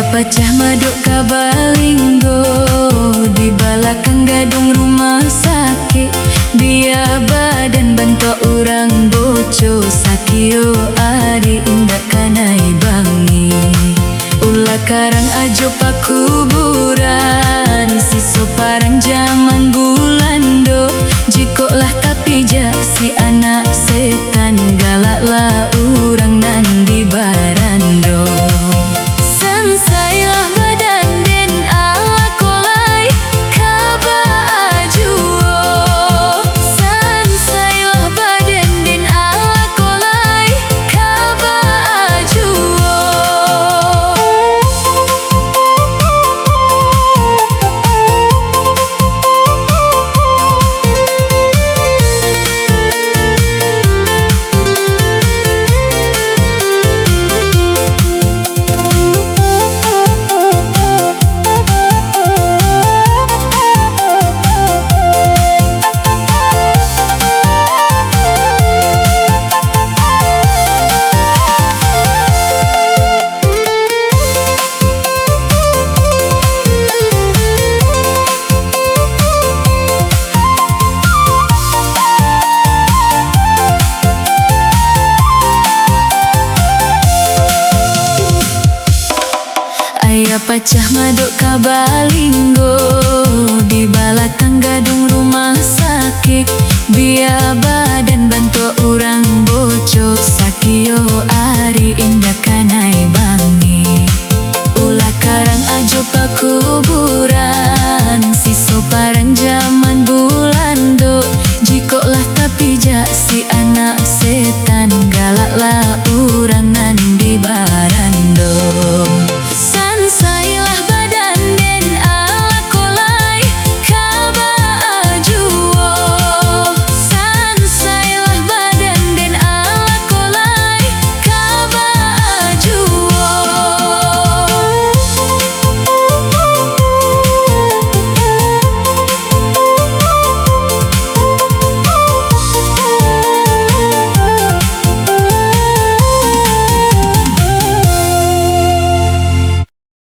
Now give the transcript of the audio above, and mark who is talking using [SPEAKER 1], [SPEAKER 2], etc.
[SPEAKER 1] pacah maduk kabalinggo di balakang gadung rumah sakit. Biar badan bantu orang boco sakio ari indak kanai bangi. Ulah karang ajo pakuburan siso parang zaman gulando. Jikolah tapi ja si anak setan galaklah urang nan di barando. Sansailah badan den akolai kaba ajuo. Sansailah badan den akolai kaba ajuo. Ayah pacah maduk kabalinggo di balakang gadung rumah sakit. Biar badan bantu orang bocok sakio ari indak